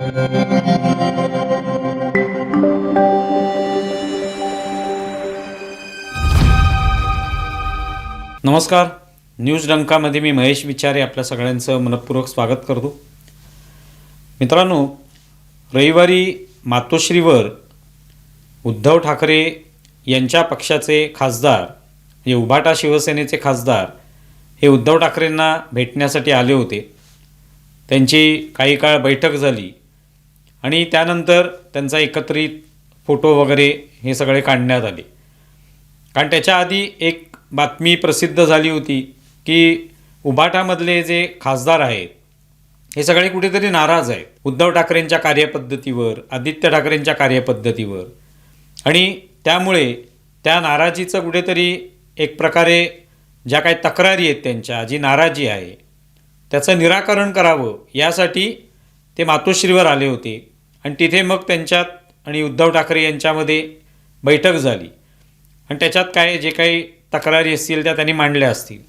नमस्कार. न्यूज डंकामध्ये मी महेश विचारे आपल्या सगळ्यांचं मनपूर्वक स्वागत करतो. मित्रांनो, रविवारी मातोश्रीवर उद्धव ठाकरे यांच्या पक्षाचे खासदार म्हणजे उभाटा शिवसेनेचे खासदार हे उद्धव ठाकरेंना भेटण्यासाठी आले होते. त्यांची काही काळ बैठक झाली आणि त्यानंतर त्यांचा एकत्रित फोटो वगैरे हे सगळे काढण्यात आले. कारण त्याच्या आधी एक बातमी प्रसिद्ध झाली होती की उभाटामधले जे खासदार आहेत हे सगळे कुठेतरी नाराज आहेत उद्धव ठाकरेंच्या कार्यपद्धतीवर, आदित्य ठाकरेंच्या कार्यपद्धतीवर, आणि त्यामुळे त्या नाराजीचं कुठेतरी एक प्रकारे ज्या काही तक्रारी आहेत त्यांच्या, जी नाराजी आहे त्याचं निराकरण करावं यासाठी ते मातोश्रीवर आले होते. आणि तिथे मग त्यांच्यात आणि उद्धव ठाकरे यांच्यामध्ये बैठक झाली आणि त्याच्यात काय जे काही तक्रारी असतील त्या त्यांनी मांडल्या असतील.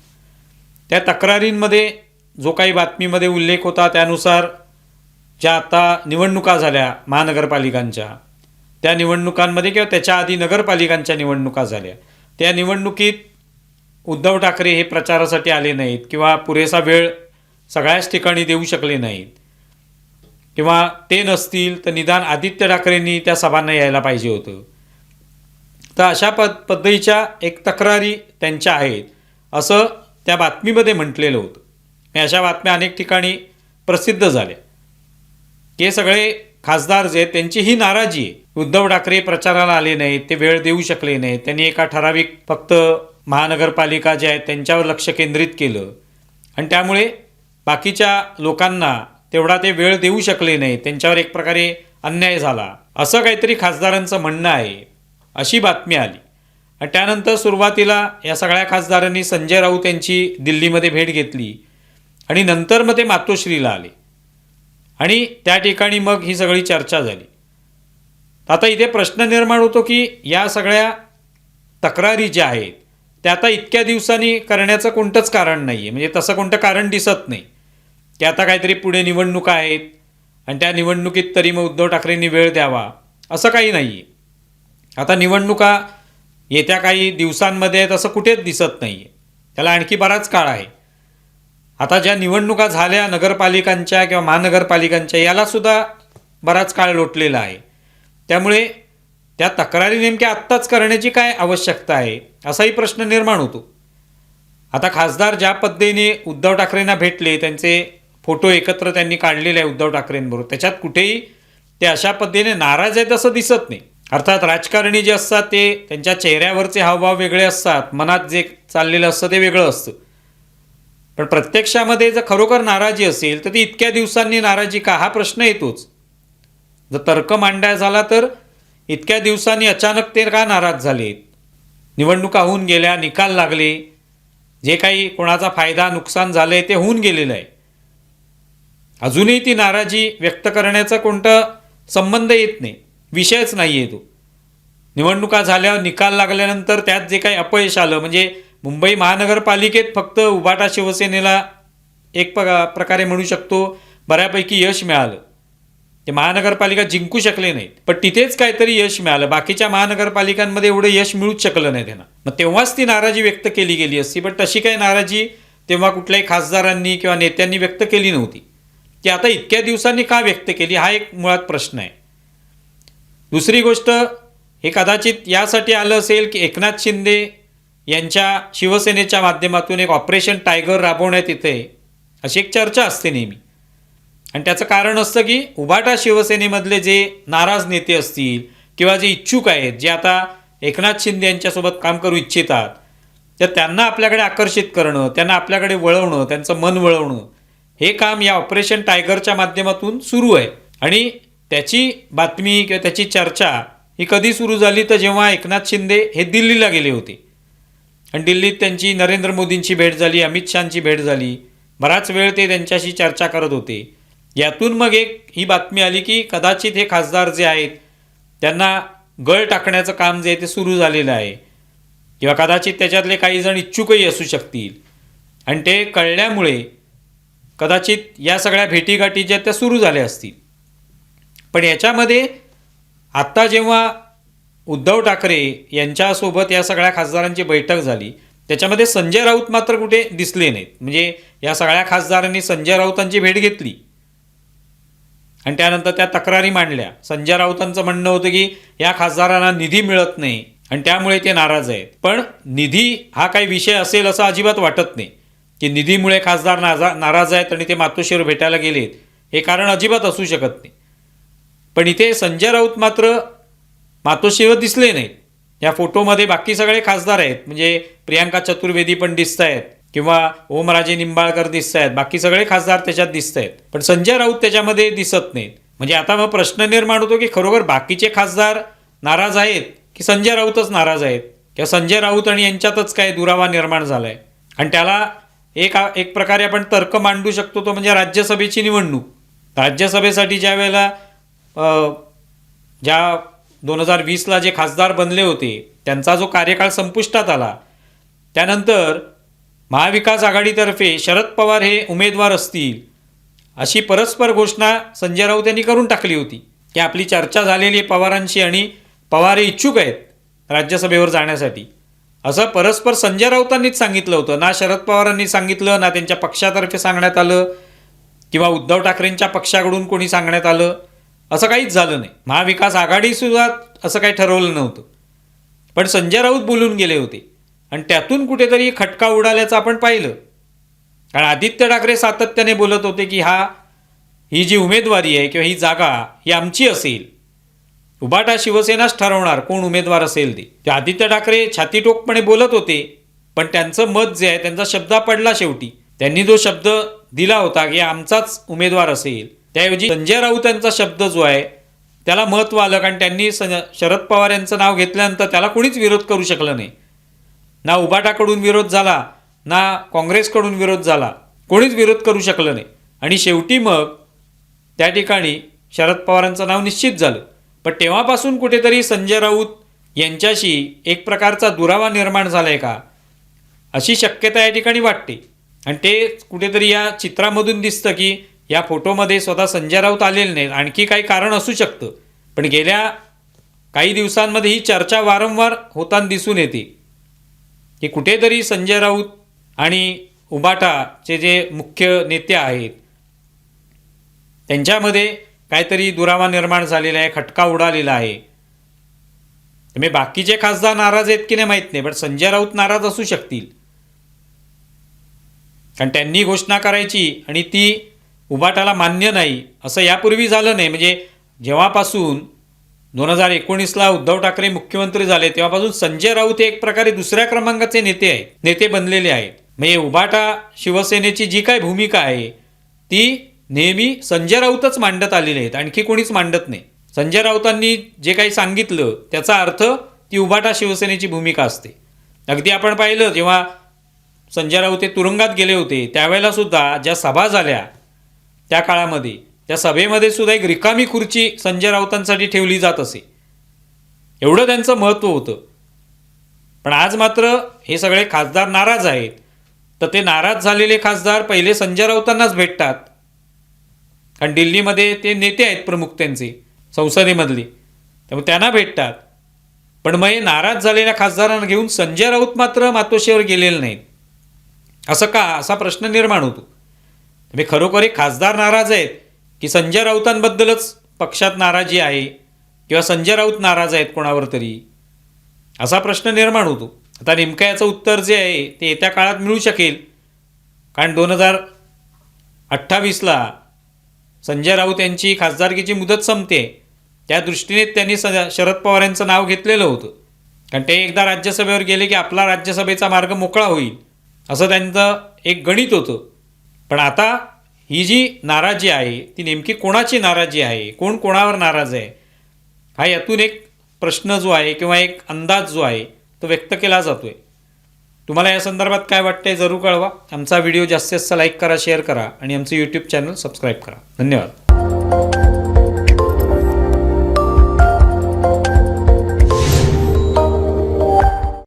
त्या तक्रारींमध्ये जो काही बातमीमध्ये उल्लेख होता त्यानुसार ज्या आता निवडणुका झाल्या महानगरपालिकांच्या, त्या निवडणुकांमध्ये किंवा त्याच्या आधी नगरपालिकांच्या निवडणुका झाल्या, त्या निवडणुकीत उद्धव ठाकरे हे प्रचारासाठी आले नाहीत किंवा पुरेसा वेळ सगळ्याच ठिकाणी देऊ शकले नाहीत, किंवा ते नसतील तर निदान आदित्य ठाकरेंनी त्या सभांना यायला पाहिजे होतं. तर अशा पद्धतीच्या एक तक्रारी त्यांच्या आहेत असं त्या बातमीमध्ये म्हटलेलं होतं. अशा बातम्या अनेक ठिकाणी प्रसिद्ध झाल्या. हे सगळे खासदार जे त्यांची ही नाराजी आहे, उद्धव ठाकरे प्रचाराला आले नाहीत, ते वेळ देऊ शकले नाहीत, त्यांनी एका ठराविक फक्त महानगरपालिका ज्या आहेत त्यांच्यावर लक्ष केंद्रित केलं आणि त्यामुळे बाकीच्या लोकांना तेवढा ते वेळ देऊ शकले नाही, त्यांच्यावर एक प्रकारे अन्याय झाला असं काहीतरी खासदारांचं म्हणणं आहे, अशी बातमी आली. आणि त्यानंतर सुरुवातीला या सगळ्या खासदारांनी संजय राऊत यांची दिल्लीमध्ये भेट घेतली आणि नंतर मग ते मातोश्रीला आले आणि त्या ठिकाणी मग ही सगळी चर्चा झाली. आता इथे प्रश्न निर्माण होतो की या सगळ्या तक्रारी ज्या आहेत त्या आता इतक्या दिवसांनी करण्याचं कोणतंच कारण नाही आहे. म्हणजे तसं कोणतं कारण दिसत नाही की आता काहीतरी पुढे निवडणुका आहेत आणि त्या निवडणुकीत तरी मग उद्धव ठाकरेंनी वेळ द्यावा असं काही नाही आहे. आता निवडणुका येत्या काही दिवसांमध्ये आहेत असं कुठेच दिसत नाही आहे, त्याला आणखी बराच काळ आहे. आता ज्या निवडणुका झाल्या नगरपालिकांच्या किंवा महानगरपालिकांच्या यालासुद्धा बराच काळ लोटलेला आहे. त्यामुळे त्या तक्रारी नेमक्या आत्ताच करण्याची काय आवश्यकता आहे असाही प्रश्न निर्माण होतो. आता खासदार ज्या पद्धतीने उद्धव ठाकरेंना भेटले, त्यांचे फोटो एकत्र त्यांनी काढलेले आहे उद्धव ठाकरेंबरोबर, त्याच्यात कुठेही ते अशा पद्धतीने नाराज आहेत असं दिसत नाही. अर्थात राजकारणी जे असतात ते त्यांच्या चेहऱ्यावरचे हावभाव वेगळे असतात, मनात जे चाललेलं असतं ते वेगळं असतं. पण प्रत्यक्षामध्ये जर खरोखर नाराजी असेल तर ती इतक्या दिवसांनी नाराजी का हा प्रश्न येतोच. जर तर्क मांडायचा झाला तर इतक्या दिवसांनी अचानक ते का नाराज झालेत, निवडणुका होऊन गेल्या, निकाल लागले, जे काही कोणाचा फायदा नुकसान झालं आहे ते होऊन गेलेलं आहे, अजूनही ती नाराजी व्यक्त करण्याचा कोणता संबंध येत नाही, विषयच नाही आहे तो. निवडणुका झाल्यावर निकाल लागल्यानंतर त्यात जे काही अपयश आलं, म्हणजे मुंबई महानगरपालिकेत फक्त उभाटा शिवसेनेला एक प्रकारे म्हणू शकतो बऱ्यापैकी यश मिळालं, ते महानगरपालिका जिंकू शकले नाहीत, पण तिथेच काहीतरी यश मिळालं. बाकीच्या महानगरपालिकांमध्ये एवढं यश मिळूच शकलं नाही त्यांना. मग तेव्हाच ती नाराजी व्यक्त केली गेली असती, पण तशी काही नाराजी तेव्हा कुठल्याही खासदारांनी किंवा नेत्यांनी व्यक्त केली नव्हती. ती आता इतक्या दिवसांनी का व्यक्त केली हा एक मुळात प्रश्न आहे. दुसरी गोष्ट, हे कदाचित यासाठी आलं असेल की एकनाथ शिंदे यांच्या शिवसेनेच्या माध्यमातून एक ऑपरेशन टायगर राबवण्यात येते अशी एक चर्चा असते नेहमी. आणि त्याचं कारण असतं की उभाटा शिवसेनेमधले जे नाराज नेते असतील किंवा जे इच्छुक आहेत, जे आता एकनाथ शिंदे यांच्यासोबत काम करू इच्छितात, तर त्यांना आपल्याकडे आकर्षित करणं, त्यांना आपल्याकडे वळवणं, त्यांचं मन वळवणं, हे काम या ऑपरेशन टायगरच्या माध्यमातून सुरू आहे. आणि त्याची बातमी किंवा त्याची चर्चा ही कधी सुरू झाली तर जेव्हा एकनाथ शिंदे हे दिल्लीला गेले होते आणि दिल्लीत त्यांची नरेंद्र मोदींची भेट झाली, अमित शहांची भेट झाली, बराच वेळ ते त्यांच्याशी चर्चा करत होते. यातून मग एक ही बातमी आली की कदाचित हे खासदार जे आहेत त्यांना गळ टाकण्याचं काम जे आहे ते सुरू झालेलं आहे, किंवा कदाचित त्याच्यातले काही जण इच्छुकही असू शकतील. आणि ते कळल्यामुळे कदाचित या सगळ्या भेटीगाठी ज्या त्या सुरू झाल्या असतील. पण याच्यामध्ये आत्ता जेव्हा उद्धव ठाकरे यांच्यासोबत या सगळ्या खासदारांची बैठक झाली त्याच्यामध्ये संजय राऊत मात्र कुठे दिसले नाहीत. म्हणजे या सगळ्या खासदारांनी संजय राऊतांची भेट घेतली आणि त्यानंतर त्या तक्रारी मांडल्या. संजय राऊतांचं म्हणणं होतं की या खासदारांना निधी मिळत नाही आणि त्यामुळे ते नाराज आहेत. पण निधी हा काही विषय असेल असं अजिबात वाटत नाही की निधीमुळे खासदार नाराज आहेत आणि ते मातोश्रीवर भेटायला गेलेत, हे कारण अजिबात असू शकत नाही. पण इथे संजय राऊत मात्र मातोश्रीवर दिसले नाहीत. या फोटोमध्ये बाकी सगळे खासदार आहेत, म्हणजे प्रियांका चतुर्वेदी पण दिसत आहेत किंवा ओमराजे निंबाळकर दिसत आहेत, बाकी सगळे खासदार त्याच्यात दिसत आहेत, पण संजय राऊत त्याच्यामध्ये दिसत नाहीत. म्हणजे आता मग प्रश्न निर्माण होतो की खरोखर बाकीचे खासदार नाराज आहेत की संजय राऊतच नाराज आहेत, किंवा संजय राऊत आणि यांच्यातच काय दुरावा निर्माण झाला आहे. आणि त्याला एक प्रकारे आपण तर्क मांडू शकतो, तो म्हणजे राज्यसभेची निवडणूक. राज्यसभेसाठी ज्या वेळेला ज्या 2020ला जे खासदार बनले होते त्यांचा जो कार्यकाळ संपुष्टात आला त्यानंतर महाविकास आघाडीतर्फे शरद पवार हे उमेदवार असतील अशी परस्पर घोषणा संजय राऊत यांनी करून टाकली होती की आपली चर्चा झालेली आहे पवारांशी आणि पवार हे इच्छुक आहेत राज्यसभेवर जाण्यासाठी, असं परस्पर संजय राऊतांनीच सांगितलं होतं. ना शरद पवारांनी सांगितलं, ना त्यांच्या पक्षातर्फे सांगण्यात आलं किंवा उद्धव ठाकरेंच्या पक्षाकडून कोणी सांगण्यात आलं, असं काहीच झालं नाही. महाविकास आघाडीसुद्धा असं काही ठरवलं नव्हतं. पण संजय राऊत बोलून गेले होते आणि त्यातून कुठेतरी खटका उडाल्याचं आपण पाहिलं. कारण आदित्य ठाकरे सातत्याने बोलत होते की ही जी उमेदवारी आहे किंवा ही जागा ही आमची असेल, उभाटा शिवसेनाच ठरवणार कोण उमेदवार असेल ते आदित्य ठाकरे छातीटोकपणे बोलत होते. पण त्यांचं मत जे आहे, त्यांचा शब्द पडला शेवटी. त्यांनी जो शब्द दिला होता की आमचाच उमेदवार असेल, त्याऐवजी संजय राऊत यांचा शब्द जो आहे त्याला महत्त्व आलं. कारण त्यांनी शरद पवार यांचं नाव घेतल्यानंतर त्याला कोणीच विरोध करू शकलं नाही. ना उभाटाकडून विरोध झाला, ना काँग्रेसकडून विरोध झाला, कोणीच विरोध करू शकलं नाही. आणि शेवटी मग त्या ठिकाणी शरद पवारांचं नाव निश्चित झालं. पण तेव्हापासून कुठेतरी संजय राऊत यांच्याशी एक प्रकारचा दुरावा निर्माण झाला आहे का, अशी शक्यता या ठिकाणी वाटते. आणि ते कुठेतरी या चित्रामधून दिसतं की या फोटोमध्ये स्वतः संजय राऊत आलेले नाहीत. आणखी काही कारण असू शकतं, पण गेल्या काही दिवसांमध्ये ही चर्चा वारंवार होताना दिसून येते की कुठेतरी संजय राऊत आणि उभाटाचे जे मुख्य नेते आहेत त्यांच्यामध्ये काहीतरी दुरावा निर्माण झालेला आहे, खटका उडालेला आहे. त्यामुळे बाकीचे खासदार नाराज आहेत की नाही माहीत नाही, पण संजय राऊत नाराज असू शकतील. कारण त्यांनी घोषणा करायची आणि ती उभाटाला मान्य नाही असं यापूर्वी झालं नाही. म्हणजे जेव्हापासून 2019ला उद्धव ठाकरे मुख्यमंत्री झाले तेव्हापासून संजय राऊत हे एक प्रकारे दुसऱ्या क्रमांकाचे नेते बनलेले आहेत. म्हणजे उभाटा शिवसेनेची जी काय भूमिका आहे ती नेहमी संजय राऊतच मांडत आलेली आहेत, आणखी कोणीच मांडत नाही. संजय राऊतांनी जे काही सांगितलं त्याचा अर्थ ती उभाटा शिवसेनेची भूमिका असते. अगदी आपण पाहिलं जेव्हा संजय राऊत हे तुरुंगात गेले होते त्यावेळेला सुद्धा ज्या सभा झाल्या त्या काळामध्ये त्या सभेमध्ये सुद्धा एक रिकामी खुर्ची संजय राऊतांसाठी ठेवली जात असे, एवढं त्यांचं महत्त्व होतं. पण आज मात्र हे सगळे खासदार नाराज आहेत, तर ते नाराज झालेले खासदार पहिले संजय राऊतांनाच भेटतात. कारण दिल्लीमध्ये ते नेते आहेत प्रमुख त्यांचे संसदेमधले, त्यामुळे त्यांना भेटतात. पण मग हे नाराज झालेल्या खासदारांना घेऊन संजय राऊत मात्र मातोश्रीवर गेलेले नाहीत. असं का, असा प्रश्न निर्माण होतो. म्हणजे खरोखर एक खासदार नाराज आहेत की संजय राऊतांबद्दलच पक्षात नाराजी आहे किंवा संजय राऊत नाराज आहेत कोणावर तरी, असा प्रश्न निर्माण होतो. आता नेमकं याचं उत्तर जे आहे ते येत्या काळात मिळू शकेल. कारण 2028ला संजय राऊत यांची खासदारकीची मुदत संपते, त्या दृष्टीने त्यांनी शरद पवार यांचं नाव घेतलेलं होतं. कारण ते एकदा राज्यसभेवर गेले की आपला राज्यसभेचा मार्ग मोकळा होईल असं त्यांचं एक गणित होतं. पण आता ही जी नाराजी आहे ती नेमकी कोणाची नाराजी आहे, कोण कोणावर नाराज आहे, हा यातून एक प्रश्न जो आहे किंवा एक अंदाज जो आहे तो व्यक्त केला जातो आहे. तुम्हाला या संदर्भात काय वाटतंय जरूर कळवा. आमचा व्हिडिओ जास्तीत जास्त लाईक करा, शेअर करा आणि आमचं यूट्यूब चॅनल सबस्क्राईब करा. धन्यवाद.